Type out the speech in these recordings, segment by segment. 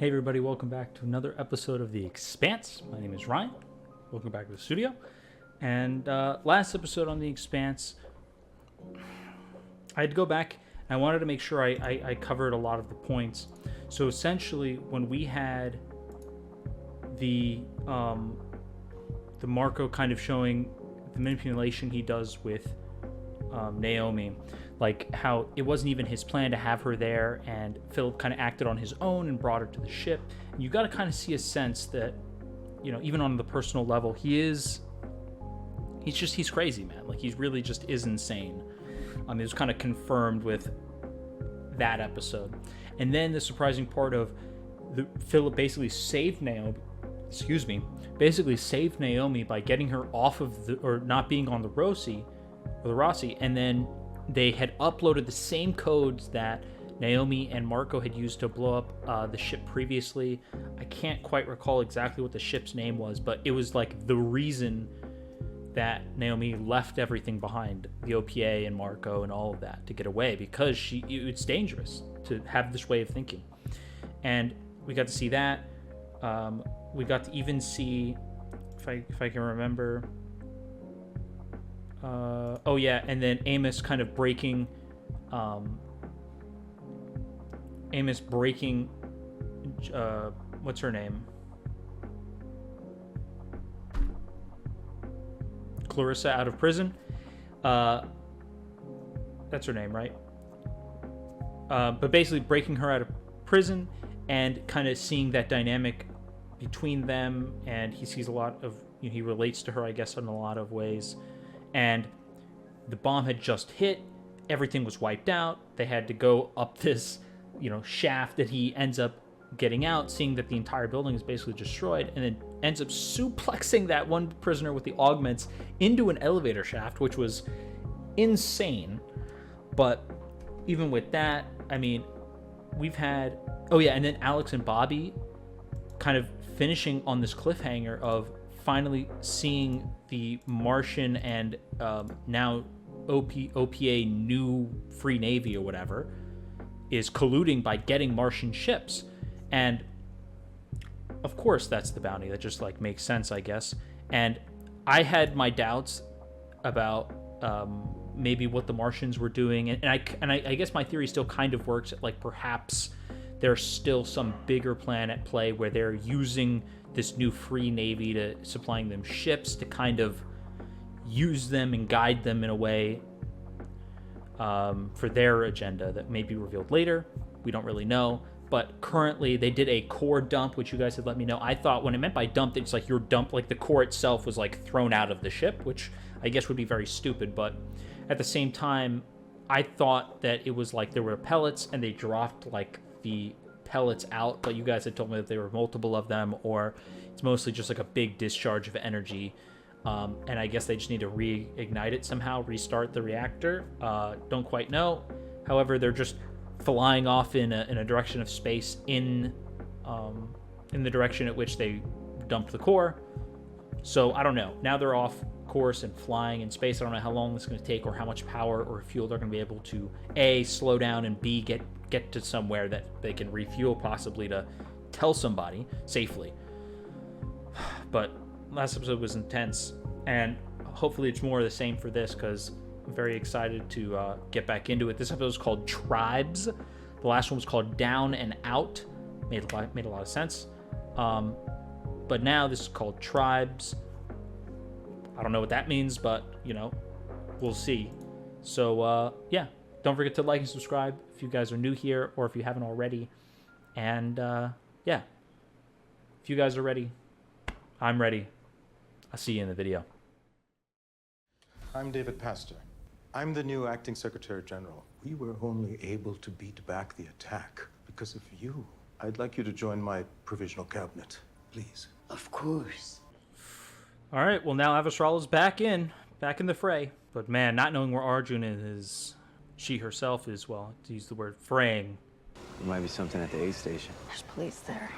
Hey everybody, welcome back to another episode of The Expanse. My name is Ryan. Welcome back to the studio. And last episode on The Expanse, I had to go back and I wanted to make sure I covered a lot of the points. So essentially, when we had the Marco kind of showing the manipulation he does with Naomi, like how it wasn't even his plan to have her there, and Filip kind of acted on his own and brought her to the ship. And you got to kind of see a sense that, you know, even on the personal level, he's crazy, man. Like, he really just is insane. It was kind of confirmed with that episode. And then the surprising part of Filip basically saved Naomi by getting her off of or not being on the Rossi, and then they had uploaded the same codes that Naomi and Marco had used to blow up the ship previously. I can't quite recall exactly what the ship's name was, but it was like the reason that Naomi left everything behind, the OPA and Marco and all of that, to get away, because it's dangerous to have this way of thinking. And we got to see that. We got to even see, if I can remember, and then Amos kind of breaking what's her name? Clarissa out of prison. That's her name, right? But basically breaking her out of prison and kind of seeing that dynamic between them, and he sees a lot of, he relates to her, I guess, in a lot of ways. And the bomb had just hit, everything was wiped out, they had to go up this, shaft that he ends up getting out, seeing that the entire building is basically destroyed, and then ends up suplexing that one prisoner with the augments into an elevator shaft, which was insane. But even with that, I mean, we've had, and then Alex and Bobbie kind of finishing on this cliffhanger of finally seeing the Martian and now OPA new Free Navy or whatever is colluding by getting Martian ships. And of course that's the bounty. That just like makes sense, I guess. And I had my doubts about maybe what the Martians were doing, and I guess my theory still kind of works. Like, perhaps there's still some bigger plan at play where they're using this new Free Navy to supplying them ships to kind of use them and guide them in a way for their agenda that may be revealed later. We don't really know. But currently they did a core dump, which you guys had let me know. I thought when it meant by dump, it's like your dump, like the core itself was like thrown out of the ship, which I guess would be very stupid. But at the same time, I thought that it was like there were pellets and they dropped like the pellets out, but you guys had told me that there were multiple of them, or it's mostly just like a big discharge of energy, and I guess they just need to reignite it somehow, restart the reactor. Don't quite know. However, they're just flying off in a direction of space in the direction at which they dumped the core. So I don't know. Now they're off course and flying in space. I don't know how long this is going to take, or how much power or fuel they're going to be able to A, slow down, and B, get to somewhere that they can refuel, possibly to tell somebody safely. But last episode was intense, and hopefully it's more of the same for this, because I'm very excited to get back into it. This episode is called Tribes. The last one was called Down and Out. Made a lot of sense. But now this is called Tribes. I don't know what that means, but, we'll see. So, don't forget to like and subscribe if you guys are new here, or if you haven't already. And, if you guys are ready, I'm ready. I'll see you in the video. I'm David Pastor. I'm the new acting Secretary General. We were only able to beat back the attack because of you. I'd like you to join my provisional cabinet, please. Of course. All right, well, now Avasrala's back in the fray. But man, not knowing where Arjun is, she herself is, well, to use the word, fraying. There might be something at the aid station. There's police there.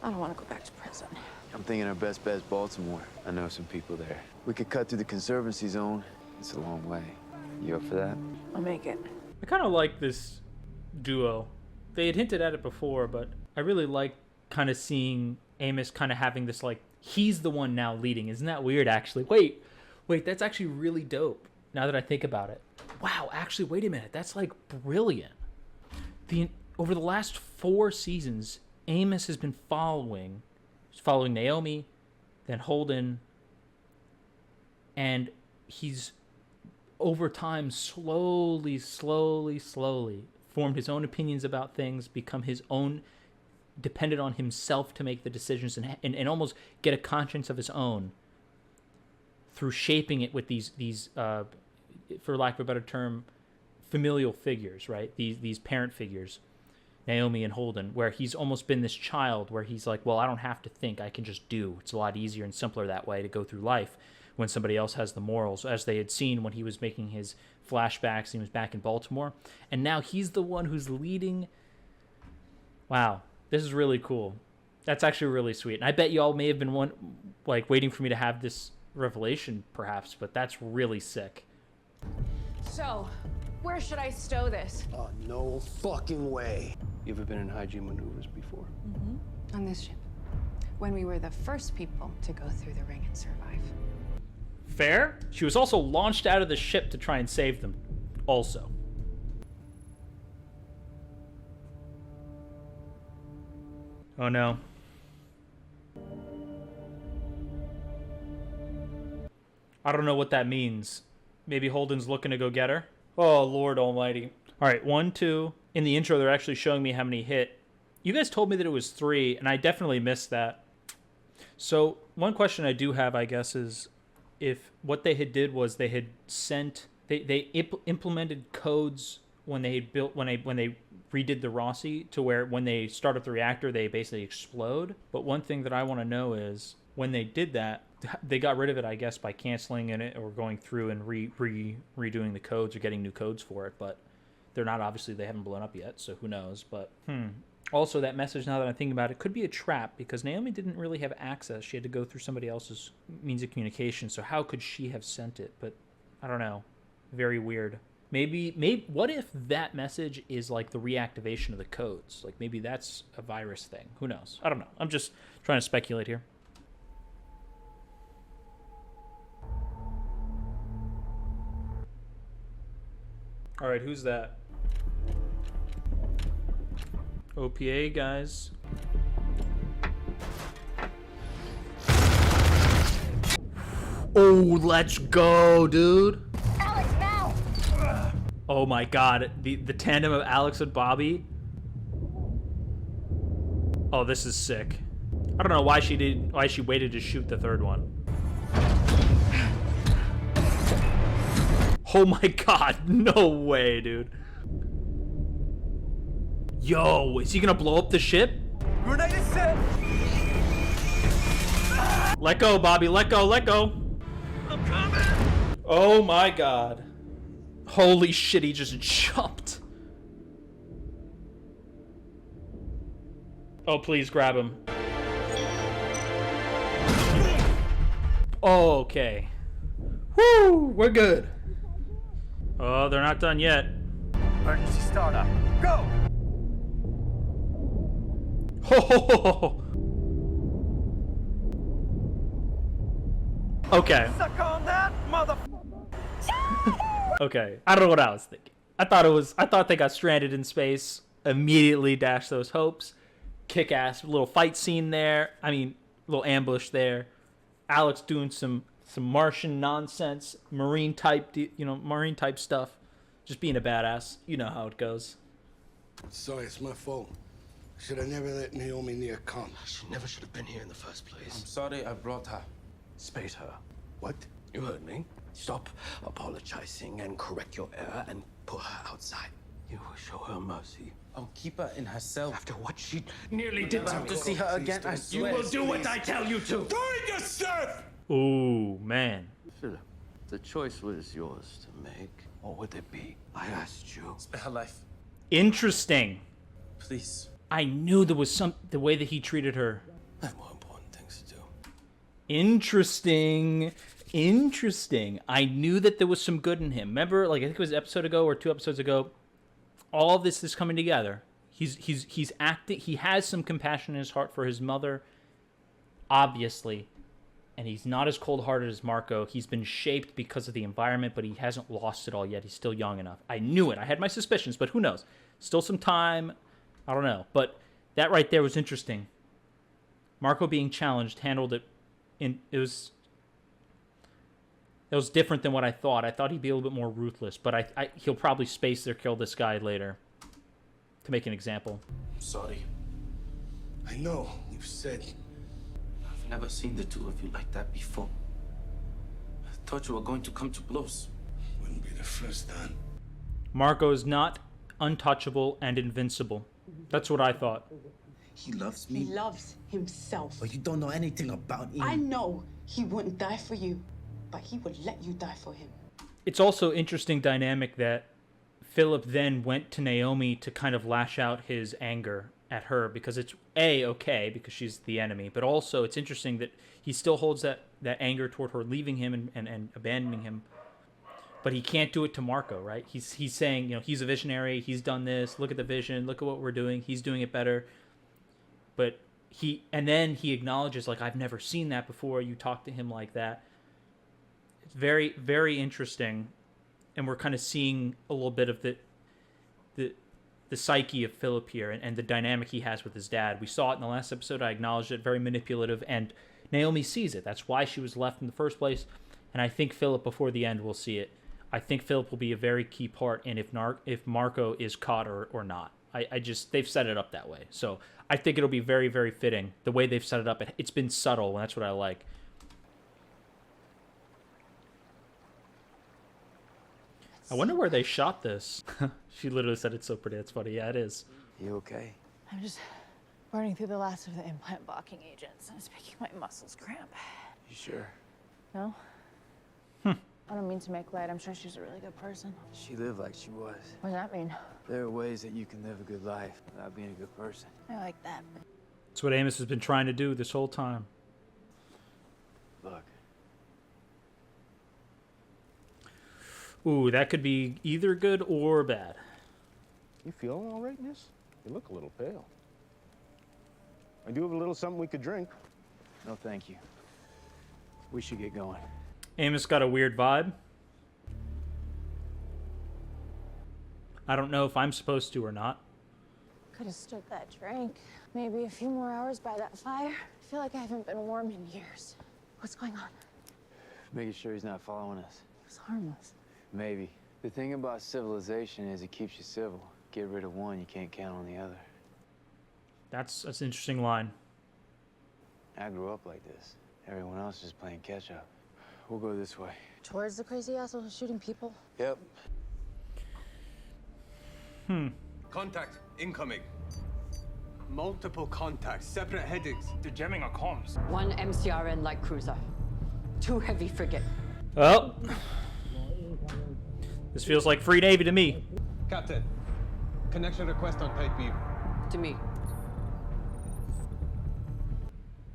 I don't want to go back to prison. I'm thinking our best bet's Baltimore. I know some people there. We could cut through the Conservancy zone. It's a long way. You up for that? I'll make it. I kind of like this duo. They had hinted at it before, but I really like kind of seeing Amos kind of having this, like, he's the one now leading. Isn't that weird, actually? Wait, that's actually really dope, now that I think about it. Wow, actually, wait a minute. That's, like, brilliant. Over the last 4 seasons, Amos has been following Naomi, then Holden, and he's, over time, slowly formed his own opinions about things, become his own, dependent on himself to make the decisions, and almost get a conscience of his own through shaping it with these for lack of a better term, familial figures, right? These parent figures, Naomi and Holden, where he's almost been this child where he's like, well, I don't have to think, I can just do. It's a lot easier and simpler that way to go through life when somebody else has the morals, as they had seen when he was making his flashbacks, he was back in Baltimore. And now he's the one who's leading. Wow, this is really cool. That's actually really sweet. And I bet you all may have been waiting for me to have this revelation, perhaps, but that's really sick. So, where should I stow this? No fucking way. You ever been in hygiene maneuvers before? Mm-hmm. On this ship. When we were the first people to go through the ring and survive. Fair. She was also launched out of the ship to try and save them, also. Oh no. I don't know what that means. Maybe Holden's looking to go get her? Oh, Lord almighty. All right, 1, 2. In the intro, they're actually showing me how many hit. You guys told me that it was 3, and I definitely missed that. So, one question I do have, I guess, is if what they did was they had sent... They implemented codes when they built... When they redid the Rossi to where when they start up the reactor, they basically explode. But one thing that I want to know is when they did that, they got rid of it, I guess, by canceling it or going through and redoing the codes or getting new codes for it. But they're not, obviously, they haven't blown up yet, so who knows. But, Also, that message, now that I'm thinking about it, could be a trap because Naomi didn't really have access. She had to go through somebody else's means of communication. So how could she have sent it? But I don't know. Very weird. Maybe what if that message is like the reactivation of the codes? Like maybe that's a virus thing. Who knows? I don't know. I'm just trying to speculate here. All right, who's that? OPA, guys. Oh, let's go, dude. Alex, now! Oh my god, the tandem of Alex and Bobbie. Oh, this is sick. I don't know why she waited to shoot the third one. Oh my god, no way, dude. Yo, is he gonna blow up the ship? Grenade is set. Let go, Bobbie, let go, let go. I'm coming. Oh my god. Holy shit, he just jumped. Oh, please grab him. Oh, okay. Woo, we're good. Oh, they're not done yet. Emergency startup. Go. Oh. Okay. Suck on that, mother. Okay. I don't know what I was thinking. I thought they got stranded in space. Immediately dashed those hopes. Kick-ass little fight scene there. I mean, little ambush there. Alex doing some Martian nonsense, marine type stuff. Just being a badass. You know how it goes. Sorry, it's my fault. Should have never let Naomi near come. She never should have been here in the first place. I'm sorry I brought her. Spade her. What? You heard me. Stop apologizing and correct your error and put her outside. You will show her mercy. I'll keep her in her cell. After what she nearly did Never to have to me. see her again, I You swear. will do what I tell you to. Doing yourself! Ooh, man. Philip, the choice was yours to make. What would it be? I asked you. Spare her life, Interesting. please. I knew there was the way that he treated her. I have more important things to do. Interesting. I knew that there was some good in him. Remember, like I think it was an episode ago or 2 episodes ago, all of this is coming together. He's acting. He has some compassion in his heart for his mother, obviously, and he's not as cold-hearted as Marco. He's been shaped because of the environment, but he hasn't lost it all yet. He's still young enough. I knew it. I had my suspicions, but who knows? Still some time. I don't know. But that right there was interesting. Marco being challenged handled it. It was different than what I thought. I thought he'd be a little bit more ruthless, but he'll probably space or kill this guy later to make an example. Sorry. I know, you've said. I've never seen the two of you like that before. I thought you were going to come to blows. Wouldn't be the first time. Marco is not untouchable and invincible. That's what I thought. He loves He me, loves himself. but you don't know anything about him. I know he wouldn't die for you, but he would let you die for him. It's also interesting dynamic that Filip then went to Naomi to kind of lash out his anger at her, because it's okay because she's the enemy, but also it's interesting that he still holds that anger toward her leaving him and abandoning him, but he can't do it to Marco, right? He's saying, he's a visionary, he's done this, look at the vision, look at what we're doing, he's doing it better. But then he acknowledges, like, I've never seen that before, you talk to him like that. It's very, very interesting, and we're kind of seeing a little bit of the psyche of Filip here and the dynamic he has with his dad. We saw it in the last episode. I acknowledged it, very manipulative, and Naomi sees it. That's why she was left in the first place, and I think Filip, before the end, will see it. I think Filip will be a very key part in if Marco is caught or not. They've set it up that way. So I think it'll be very, very fitting. The way they've set it up, it's been subtle, and that's what I like. I wonder where they shot this. She literally said it's so pretty. It's funny. Yeah, it is. You okay? I'm just burning through the last of the implant blocking agents. It's making my muscles cramp. You sure? No? I don't mean to make light. I'm sure she's a really good person. She lived like she was. What does that mean? There are ways that you can live a good life without being a good person. I like that. That's what Amos has been trying to do this whole time. Look, Ooh, that could be either good or bad. You feeling all right, miss? You look a little pale. I do have a little something we could drink. no thank you. We should get going. Amos got a weird vibe. I don't know if I'm supposed to or not. Could have stood that drink. Maybe a few more hours by that fire. I feel like I haven't been warm in years. What's going on? Making sure he's not following us. It's harmless. Maybe. The thing about civilization is it keeps you civil. Get rid of one, you can't count on the other. That's an interesting line. I grew up like this. Everyone else is playing catch up. We'll go this way. Towards the crazy asshole who's shooting people? Yep. Contact incoming. Multiple contacts, separate headings. They're jamming our comms. 1 MCRN light cruiser. 2 heavy frigate. Well, this feels like Free Navy to me. Captain, connection request on Type B. To me.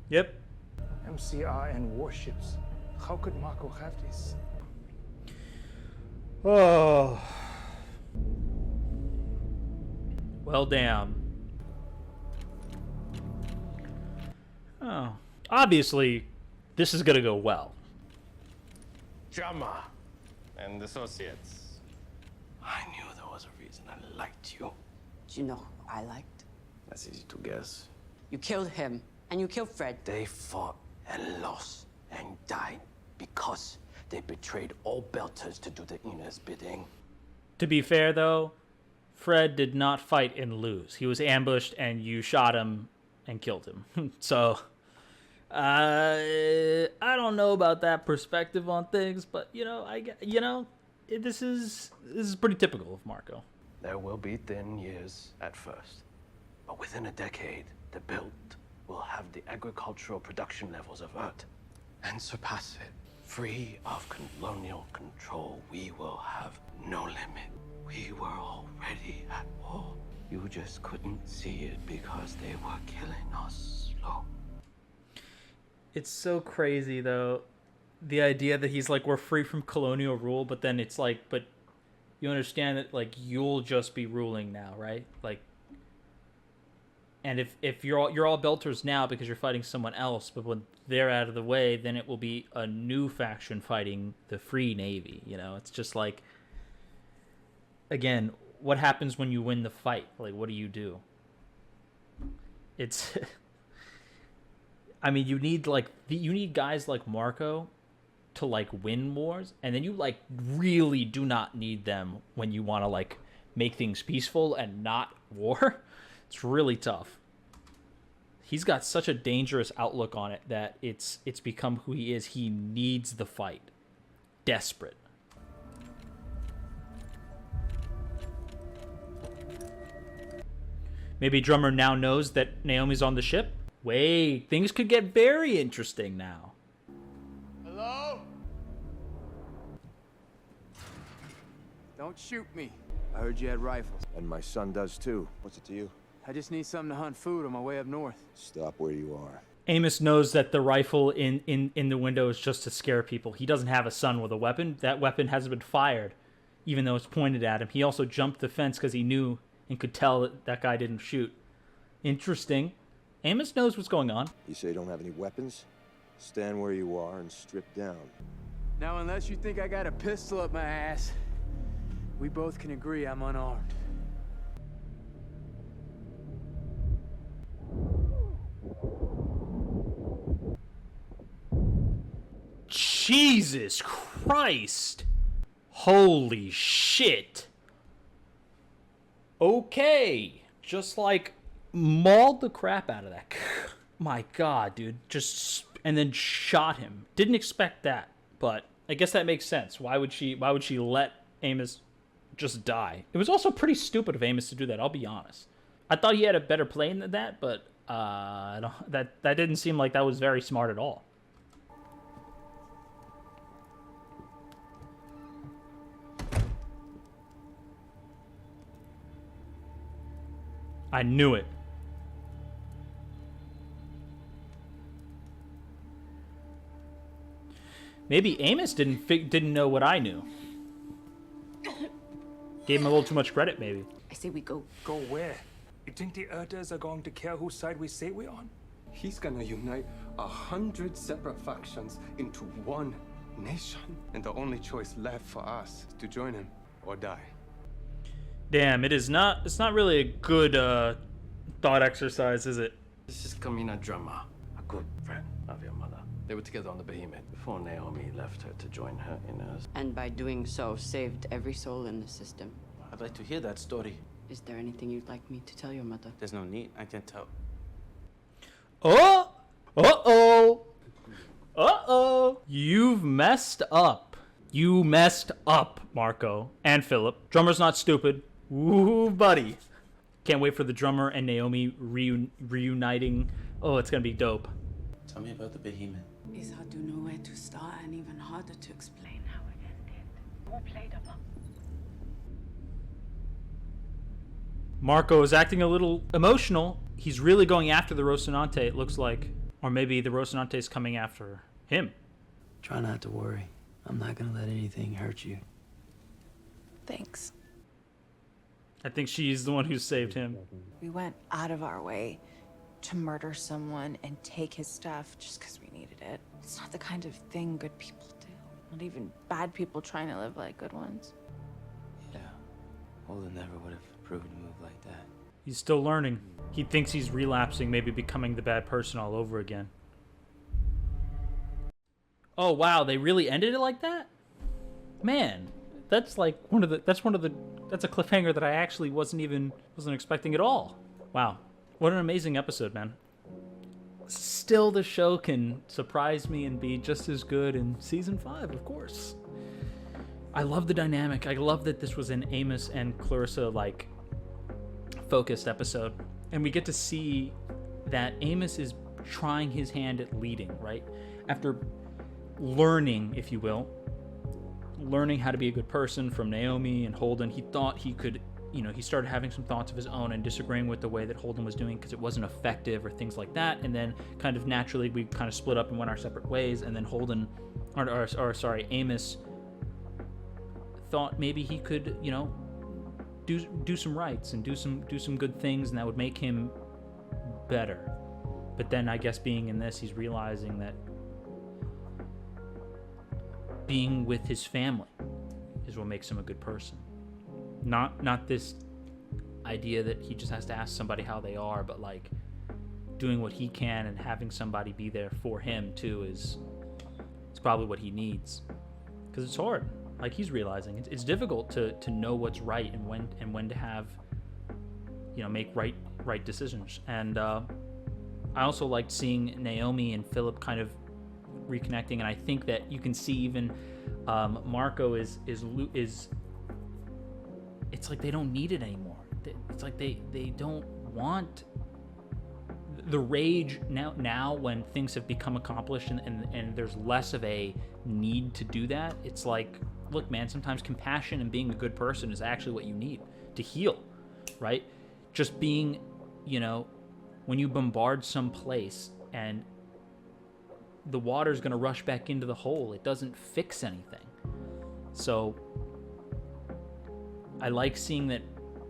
Yep. MCRN warships. How could Marco have this? Oh. Well, damn. Oh. Obviously, this is gonna go well. Jama and associates. I knew there was a reason I liked you. Do you know who I liked? That's easy to guess. You killed him, and you killed Fred. They fought and lost and died because they betrayed all Belters to do the Ina's bidding. To be fair, though, Fred did not fight and lose. He was ambushed, and you shot him and killed him. So, I don't know about that perspective on things, but this is pretty typical of Marco. There will be thin years at first, but within a decade, the Belt will have the agricultural production levels of Earth and surpass it. Free of colonial control, we will have no limit. We were already at war. You just couldn't see it because they were killing us slow. It's so crazy, though, the idea that he's like, we're free from colonial rule, but then it's like, but you understand that, like, you'll just be ruling now, right? Like, And if you're all belters now because you're fighting someone else, but when they're out of the way, then it will be a new faction fighting the Free Navy. You know, it's just like, again, what happens when you win the fight? Like, what do you do? It's, I mean, you need guys like Marco to like win wars, and then you like really do not need them when you want to like make things peaceful and not war. It's really tough. He's got such a dangerous outlook on it that it's become who he is. He needs the fight. Desperate. Maybe Drummer now knows that Naomi's on the ship. Wait, things could get very interesting now. Hello? Don't shoot me. I heard you had rifles. And my son does too. What's it to you? I just need something to hunt food on my way up north. Stop where you are. Amos knows that the rifle in the window is just to scare people. He doesn't have a son with a weapon. That weapon hasn't been fired, even though it's pointed at him. He also jumped the fence because he knew and could tell that that guy didn't shoot. Interesting. Amos knows what's going on. You say you don't have any weapons? Stand where you are and strip down. Now, unless you think I got a pistol up my ass, we both can agree I'm unarmed. Jesus Christ. Holy shit. Okay. Just like mauled the crap out of that. My God, dude. Just and then shot him. Didn't expect that, but I guess that makes sense. Why would she let Amos just die? It was also pretty stupid of Amos to do that, I'll be honest. I thought he had a better plan than that, but that didn't seem like that was very smart at all. I knew it. Maybe Amos didn't know what I knew. Gave him a little too much credit, maybe. I say we go. Go where? You think the Earthers are going to care whose side we say we're on? He's gonna unite 100 separate factions into one nation. And the only choice left for us is to join him or die. Damn, it's not really a good thought exercise, is it? This is Kamina Drama, a good friend of your mother. They were together on the Behemoth before Naomi left her to join her inners. And by doing so, saved every soul in the system. I'd like to hear that story. Is there anything you'd like me to tell your mother? There's no need. I can tell. Oh! Uh-oh! Uh-oh! You've messed up. You messed up, Marco and Filip. Drummer's not stupid. Ooh, buddy. Can't wait for the Drummer and Naomi reuniting. Oh, it's gonna be dope. Tell me about the Behemoth. It's hard to know where to start and even harder to explain how it ended. Who played along? Marco is acting a little emotional. He's really going after the Rocinante, it looks like. Or maybe the Rocinante is coming after him. Try not to worry. I'm not gonna let anything hurt you. Thanks. I think she's the one who saved him. We went out of our way to murder someone and take his stuff just because we needed it. It's not the kind of thing good people do. Not even bad people trying to live like good ones. Yeah. Holden never would have approved a move like that. He's still learning. He thinks he's relapsing, maybe becoming the bad person all over again. Oh wow, they really ended it like that? Man, that's like that's a cliffhanger that I actually wasn't expecting at all. Wow. What an amazing episode, man. Still, the show can surprise me and be just as good in season 5, of course. I love the dynamic. I love that this was an Amos and Clarissa like focused episode, and we get to see that Amos is trying his hand at leading, right? After learning, if you will, learning how to be a good person from Naomi and Holden, he thought he could, he started having some thoughts of his own and disagreeing with the way that Holden was doing because it wasn't effective or things like that. And then kind of naturally we kind of split up and went our separate ways. And then Amos thought maybe he could, do some rights and do some good things, and that would make him better. But then I guess being in this, he's realizing that being with his family is what makes him a good person. Not this idea that he just has to ask somebody how they are, but like doing what he can and having somebody be there for him too is probably what he needs. Because it's hard. Like he's realizing it's difficult to know what's right and when to have, you know, make right decisions. And I also liked seeing Naomi and Filip kind of reconnecting, and I think that you can see even Marco is it's like they don't need it anymore. It's like they don't want the rage now when things have become accomplished and there's less of a need to do that. It's like, look, man, sometimes compassion and being a good person is actually what you need to heal, right? Just being, you know, when you bombard some place and the water's going to rush back into the hole, it doesn't fix anything. So I like seeing that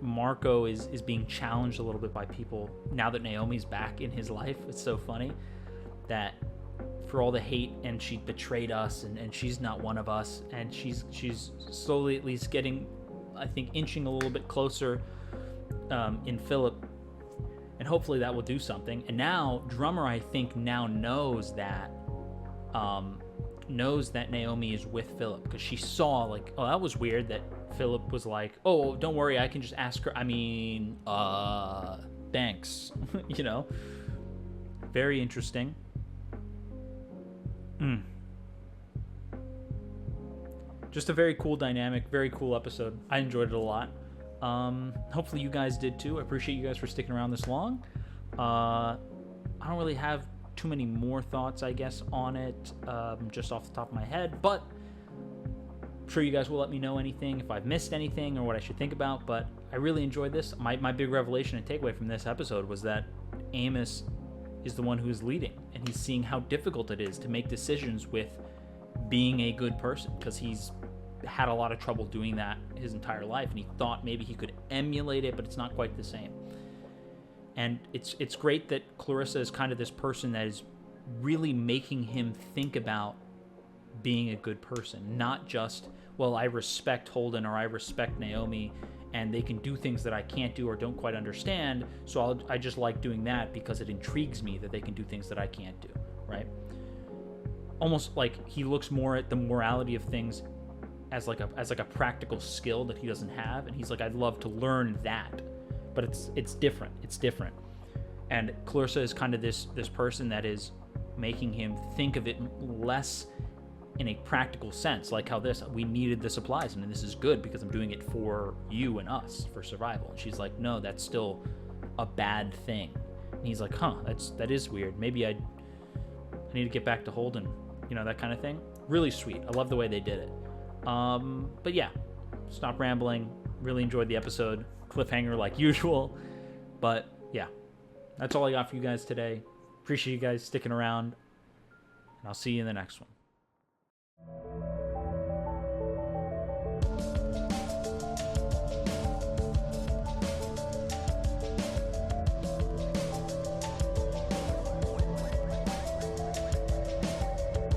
Marco is being challenged a little bit by people now that Naomi's back in his life. It's so funny that for all the hate and she betrayed us and she's not one of us, and she's slowly at least getting, I think, inching a little bit closer in Filip, and hopefully that will do something. And now Drummer, I think, now knows that Naomi is with Filip, because she saw like, oh, that was weird that Filip was like, oh, don't worry, I can just ask her. I mean, thanks. You know, very interesting. Just a very cool dynamic, very cool episode. I enjoyed it a lot. Hopefully you guys did too. I appreciate you guys for sticking around this long. I don't really have too many more thoughts, I guess, on it, just off the top of my head, but I'm sure you guys will let me know anything if I've missed anything or what I should think about. But I really enjoyed this. My big revelation and takeaway from this episode was that Amos is the one who's leading, and he's seeing how difficult it is to make decisions with being a good person, because he's had a lot of trouble doing that his entire life, and he thought maybe he could emulate it, but it's not quite the same. And it's great that Clarissa is kind of this person that is really making him think about being a good person, not just, well, I respect Holden or I respect Naomi and they can do things that I can't do or don't quite understand, so I just like doing that because it intrigues me that they can do things that I can't do, right? Almost like he looks more at the morality of things as like a practical skill that he doesn't have, and he's like, I'd love to learn that, but it's different. It's different. And Clarissa is kind of this person that is making him think of it less in a practical sense, like how we needed the supplies and this is good because I'm doing it for you and us for survival. And she's like, no, that's still a bad thing. And he's like, that is weird. Maybe I need to get back to Holden, you know, that kind of thing. Really sweet. I love the way they did it. But yeah, stop rambling. Really enjoyed the episode. Cliffhanger like usual. But yeah, that's all I got for you guys today. Appreciate you guys sticking around, and I'll see you in the next one.